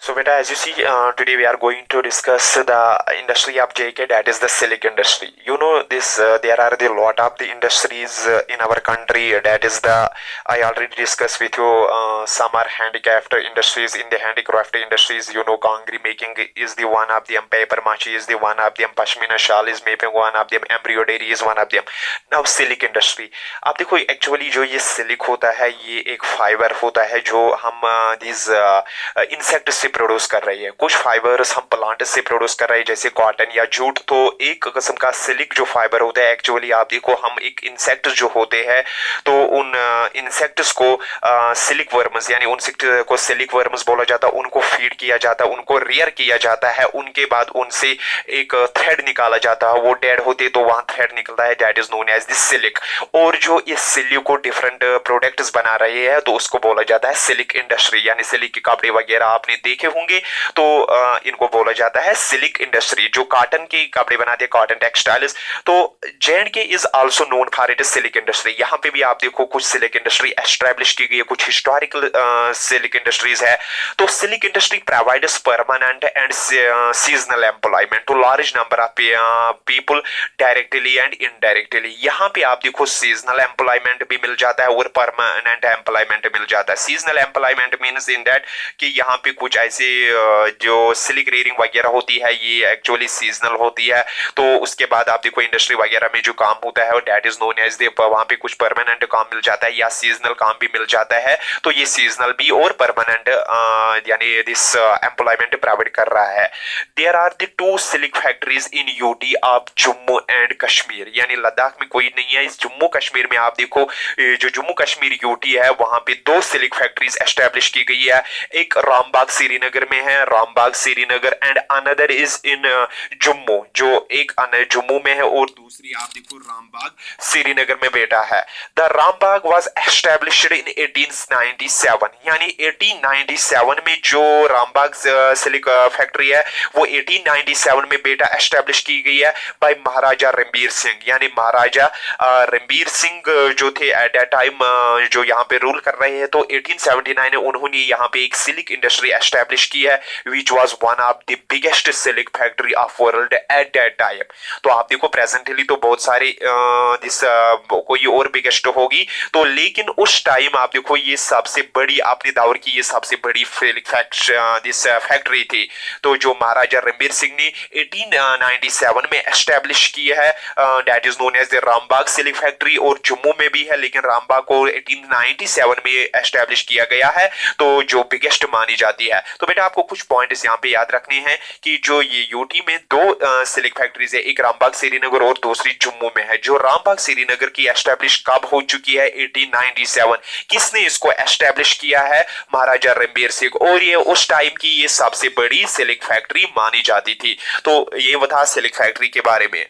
So, beta, as you see, today we are going to discuss the industry of JK, that is the silk industry. You know, this there are the lot of the industries in our country. That is the I already discussed with you. Some are handicapped industries. In the handicraft industries, you know, kangri making is the one of them. Paper machi is the one of them. Pashmina shawl is maybe one of them. Embroidery is one of them. Now, silk industry. आप देखो actually जो ये silk होता है ये एक fibre होता है जो हम दिस इंसेक्ट से प्रोड्यूस कर रही है। कुछ फाइबर्स हम प्लांट से प्रोड्यूस कर रहे हैं जैसे कॉटन या जूट। तो एक किस्म का सिल्क जो फाइबर होता है एक्चुअली आप देखो हम एक इंसेक्ट जो होते हैं तो उन इंसेक्ट्स को सिल्क वर्म्स यानी उन को सिल्क वर्म्स बोला जाता है, उनको फीड किया जाता है, उनको रियर किया जाता है, उनके बाद उनसे एक थ्रेड निकाला जाता है। वो डेड होते तो वहां थ्रेड निकलता है, that is known as the silk. और जो इस सिल्क को डिफरेंट प्रोडक्ट्स बना रहे हैं तो उसको बोला जाता है सिल्क इंडस्ट्री, यानी सिल्क के कपड़े वगैरह आपने देखे होंगे तो इनको बोला जाता है सिल्क इंडस्ट्री। जो कॉटन के कपड़े बनाते हैं कॉटन टेक्सटाइल्स, तो J&K is also known for it silk industry. यहाँ पे भी आप देखो कुछ सिल्क इंडस्ट्री एस्टैब्लिश की गई है, कुछ हिस्टोरिकल सिल्क इंडस्ट्रीज है। तो silk industry provides permanent and seasonal employment to large number of people directly and indirectly. यहाँ पे आप देखो सीजनल एम्प्लॉयमेंट भी मिल जाता है और परमानेंट एम्प्लॉयमेंट मिल जाता है। Seasonal employment means in that कि यहाँ पे कुछ ऐसे जो सिल्क रेयरिंग वगैरह होती है ये एक्चुअली सीजनल होती है। तो उसके बाद आप देखो इंडस्ट्री वगैरह में जो काम होता है दैट इज नोन एज वहां पे कुछ परमानेंट काम मिल जाता है या सीजनल काम भी मिल जाता है। तो ये सीजनल भी और परमानेंट यानी दिस एम्प्लॉयमेंट प्रोवाइड कर रहा है। There are the two silk factories in UT of Jammu and Kashmir, यानी लद्दाख में कोई नहीं है। इस जम्मू कश्मीर में आप देखो जो जम्मू कश्मीर यूटी है वहां पे दो सिल्क फैक्ट्रीज एस्टेब्लिश की गई है। एक रामबाग श्रीनगर में है, Rambagh Srinagar, and another is in Jammu, जो एक जम्मू में है और दूसरी आप देखो रामबाग श्रीनगर में बेटा है। The Rambagh was established in 1897, यानी 1897 में जो रामबाग सिल्क फैक्ट्री है वो 1897 में बेटा एस्टेब्लिश की गई है बाय महाराजा रणबीर सिंह, यानी महाराजा रणबीर सिंह जो थे एट दैट टाइम जो यहाँ पे रूल कर रहे हैं। तो 1879 में उन्होंने यहाँ पे एक सिल्क इंडस्ट्री एस्टेब्लिश की है which was one of the biggest silk factory of world at that time. तो आप देखो प्रेजेंटली तो बहुत सारे दिस कोई और बिगेस्ट होगी तो, लेकिन उस टाइम आप देखो ये सबसे बड़ी अपने दौर की ये सबसे बड़ी दिस फैक्ट्री थी। तो जो महाराजा रणबीर सिंह ने 1897 में एस्टेब्लिश की है that is known as the Rambagh silk factory, और जम्मू में भी है लेकिन रामबाग को 1897 में एस्टेब्लिश किया गया है तो जो बिगेस्ट मानी जाती है। तो बेटा आपको कुछ पॉइंट्स यहाँ पे याद रखने हैं कि जो ये यूटी में दो सिल्क फैक्ट्रीज है, एक रामबाग श्रीनगर और दूसरी जम्मू में है। जो रामबाग श्रीनगर की एस्टेब्लिश कब हो चुकी है 1897, किसने इसको एस्टेब्लिश किया है महाराजा रणबीर सिंह, और ये उस टाइम की ये सबसे बड़ी सिल्क फैक्ट्री मानी जाती थी। तो ये बता सिल्क फैक्ट्री के बारे में।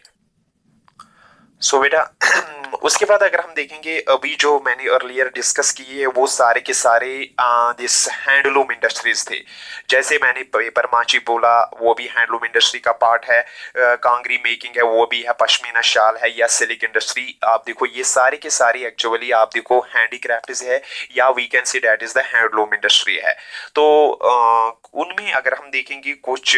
सो बेटा उसके बाद अगर हम देखेंगे अभी जो मैंने अर्लियर डिस्कस किए है वो सारे के सारे दिस हैंडलूम इंडस्ट्रीज थे। जैसे मैंने पेपर माची बोला वो भी हैंडलूम इंडस्ट्री का पार्ट है, कांगरी मेकिंग है वो भी है, पश्मीना शाल है या सिल्क इंडस्ट्री। आप देखो ये सारे के सारे एक्चुअली आप देखो हैंडीक्राफ्ट है या we can see that is the handloom industry है। तो उनमें अगर हम देखेंगे कुछ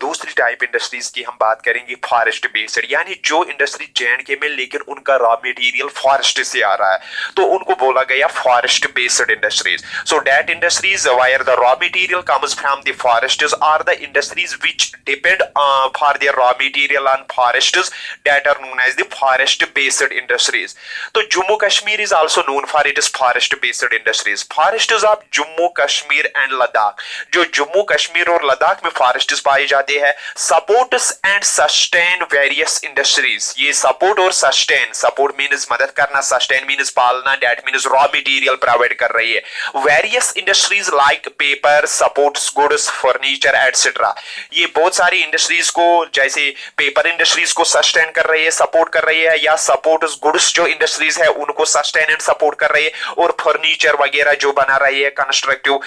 दूसरी टाइप इंडस्ट्रीज की हम बात करेंगे फॉरेस्ट बेस्ड, यानी जो इंडस्ट्री J&K में लेकिन उनका रॉ मटेरियल फॉरेस्ट से आ रहा है तो उनको बोला गया forest based industries. So that industries where the raw material comes from the forests are the industries which depend for their raw material on forests that are known as the forest based industries. तो Jammu Kashmir is also known for it is forest based industries. Forests of Jammu Kashmir and Ladakh, जो जम्मू कश्मीर और लद्दाख में forests पाए जाते हैं, supports and sustain various industries. ये support और sustain, support means मदद करना, सस्टेन मीन्स पालना, that means raw material provide कर रही है। Various industries like paper, supports goods, furniture etcetera. ये बहुत सारी इंडस्ट्रीज को जैसे पेपर इंडस्ट्रीज को सस्टेन कर रही है, सपोर्ट कर रही है, या सपोर्ट्स गुड्स जो इंडस्ट्रीज है उनको सस्टेन एंड सपोर्ट कर रही है, और फर्नीचर वगैरह जो बना रही है कंस्ट्रक्टिव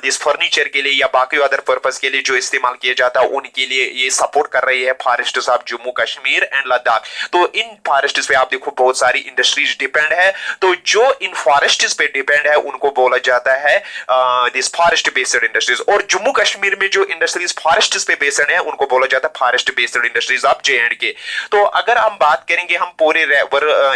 दिस फर्नीचर एग्रीकल्चर के लिए या बाकी अदर पर्पस के लिए जो इस्तेमाल किया जाता है उनके लिए ये सपोर्ट कर रही है forests of Jammu Kashmir and Ladakh. तो इन फॉरेस्ट्स पे आप देखो बहुत सारी इंडस्ट्रीज डिपेंड है, तो जो इन फॉरेस्ट्स पे डिपेंड है उनको बोला जाता है दिस फॉरेस्ट बेस्ड इंडस्ट्रीज, और जम्मू कश्मीर में जो इंडस्ट्रीज फॉरेस्ट्स पे बेस्ड है उनको बोला जाता है forest based industries of J&K। तो अगर हम बात करेंगे, हम पूरे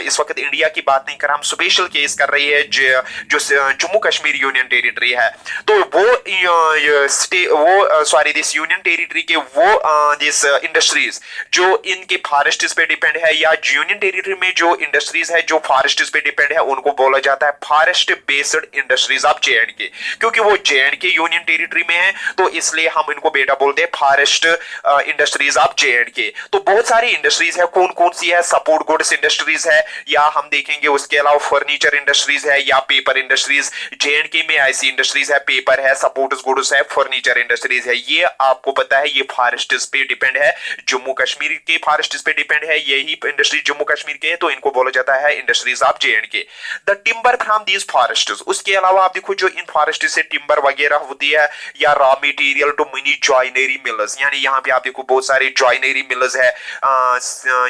इस वक्त इंडिया की बात नहीं कर रहा, हम स्पेशल केस कर रही है जो जम्मू कश्मीर यूनियन टेरिटरी है, तो वो सॉरी दिस यूनियन टेरिटरी के वो दिस इंडस्ट्रीज जो इनके फॉरेस्ट्स पे डिपेंड है, या यूनियन टेरिटरी में जो इंडस्ट्रीज है जो फॉरेस्ट्स पे डिपेंड है उनको बोला जाता है forest based industries of J&K। क्योंकि वो J&K यूनियन टेरिटरी में है तो इसलिए हम इनको बेटा बोलते हैं फॉरेस्ट इंडस्ट्रीज ऑफ J&K। तो बहुत सारी इंडस्ट्रीज है, कौन कौन सी है, सपोर्ट गुड्स इंडस्ट्रीज है, या हम देखेंगे उसके अलावा फर्नीचर इंडस्ट्रीज है या पेपर इंडस्ट्रीज। J&K में ऐसी इंडस्ट्रीज है, पेपर है, सपोर्ट्स गुड्स है, फर्नीचर इंडस्ट्रीज है। ये आपको पता है ये फॉरेस्ट्स पे डिपेंड है, जम्मू कश्मीर के फॉरेस्ट्स पे डिपेंड है, यही इंडस्ट्री जम्मू कश्मीर के है तो इनको बोला जाता है industries of J&K। The timber from these forests, उसके अलावा आप देखो जो इन फॉरेस्ट से टिम्बर वगैरह होती है या raw material to mini joinery millers, यानी यहाँ पे आप देखो बहुत सारे जॉइनरी मिलर्स है,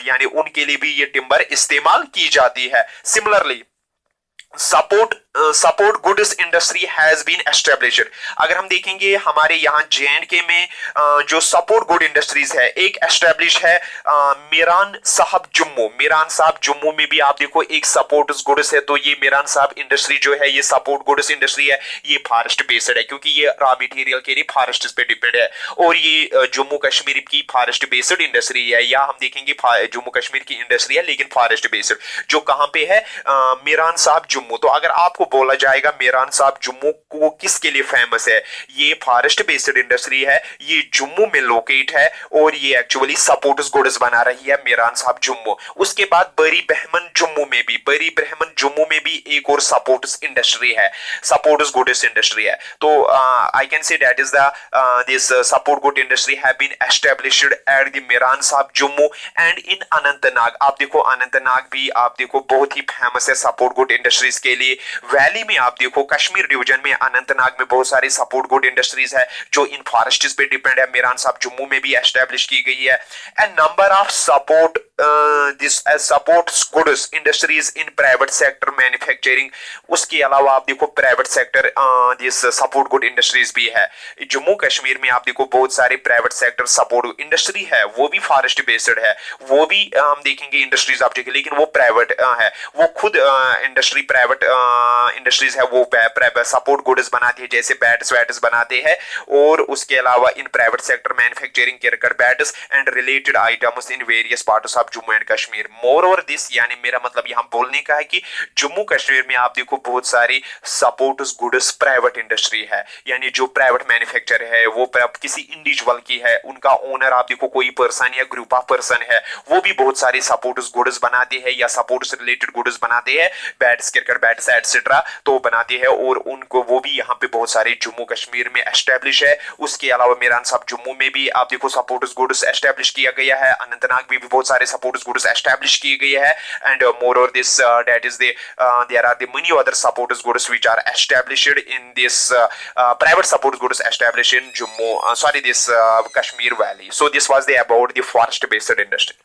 यानी उनके लिए भी ये टिम्बर इस्तेमाल की जाती है। Similarly support goods industry has been established. अगर हम देखेंगे हमारे यहाँ J&K में जो सपोर्ट गुड इंडस्ट्रीज है एक एस्टेब्लिश है मीरान साहब जम्मू में भी आप देखो एक सपोर्ट गुड्स है। तो ये मीरान साहब इंडस्ट्री जो है ये सपोर्ट गुड्स इंडस्ट्री है, ये फॉरेस्ट बेस्ड है क्योंकि ये रॉ मटेरियल के लिए फॉरेस्ट पे डिपेंड है, और ये जम्मू कश्मीर की फॉरेस्ट बेस्ड इंडस्ट्री है, या हम देखेंगे जम्मू कश्मीर की इंडस्ट्री है लेकिन फॉरेस्ट बेस्ड, जो कहां पे है मीरान साहब जम्मू। तो अगर आपको बोला जाएगा मीरान साहब जम्मू को किसके लिए फेमस है, ये फॉरेस्ट बेस्ड इंडस्ट्री है, ये जम्मू में लोकेट है और ये एक्चुअली सपोर्ट्स गुड्स बना रही है मीरान साहब जम्मू। उसके बाद बरी ब्रह्मन जम्मू में भी एक और सपोर्ट्स इंडस्ट्री है, सपोर्ट्स गुड्स इंडस्ट्री है। तो I can say that is the this support good industry have been established at the Miran Sahib Jammu and in Anantnag. आप देखो अनंतनाग भी आप देखो बहुत ही फेमस है सपोर्ट गुड इंडस्ट्रीज के लिए। वैली में आप देखो कश्मीर डिवीजन में अनंतनाग में बहुत सारी सपोर्ट गुड इंडस्ट्रीज है जो इन फॉरेस्ट्स पे डिपेंड है, मीरान साहब जम्मू में भी एस्टैब्लिश की गई है। And number of support goods industries in private sector manufacturing. उसके अलावा आप देखो private sector this support good industries भी है। जम्मू कश्मीर में आप देखो बहुत सारे प्राइवेट सेक्टर सपोर्ट इंडस्ट्री है, वो भी फॉरेस्ट बेस्ड है, वो भी हम देखेंगे इंडस्ट्रीज आप देखेंगे, लेकिन वो प्राइवेट है, वो खुद इंडस्ट्री प्राइवेट इंडस्ट्रीज है, वो सपोर्ट गुड्स बनाती है जैसे बैट्स वैट्स बनाते हैं, और उसके अलावा in private sector manufacturing cricket bats and related items in various parts of Jammu and Kashmir. More over this, यानी मेरा मतलब यहां बोलने का है कि जम्मू कश्मीर में आप देखो बहुत सारी सपोर्ट्स गुड्स प्राइवेट इंडस्ट्री है, यानी जो प्राइवेट मैन्युफैक्चर है वो किसी इंडिविजुअल की है, उनका ओनर आप देखो कोई पर्सन या ग्रुप ऑफ पर्सन है, वो भी बहुत सारी सपोर्ट्स गुड्स बनाते हैं या सपोर्ट्स रिलेटेड गुड्स बनाते हैं, बैट्स क्रिकेट बैट्स एटसेट्रा तो बनाते हैं, और उनको वो भी यहाँ पे बहुत सारे जम्मू कश्मीर में एस्टेब्लिश है। उसके अलावा मीरान साहब जम्मू में भी आप देखो सपोर्ट्स गुड्स एस्टेब्लिश किया गया है, अनंतनाग में भी बहुत सारे सपोर्ट्स गुड्स एस्टेब्लिश किए गए हैं, and more over this that is there are the many other supports goods which are established in this private support goods established in Jammu this Kashmir Valley. So this was the about the forest based industry.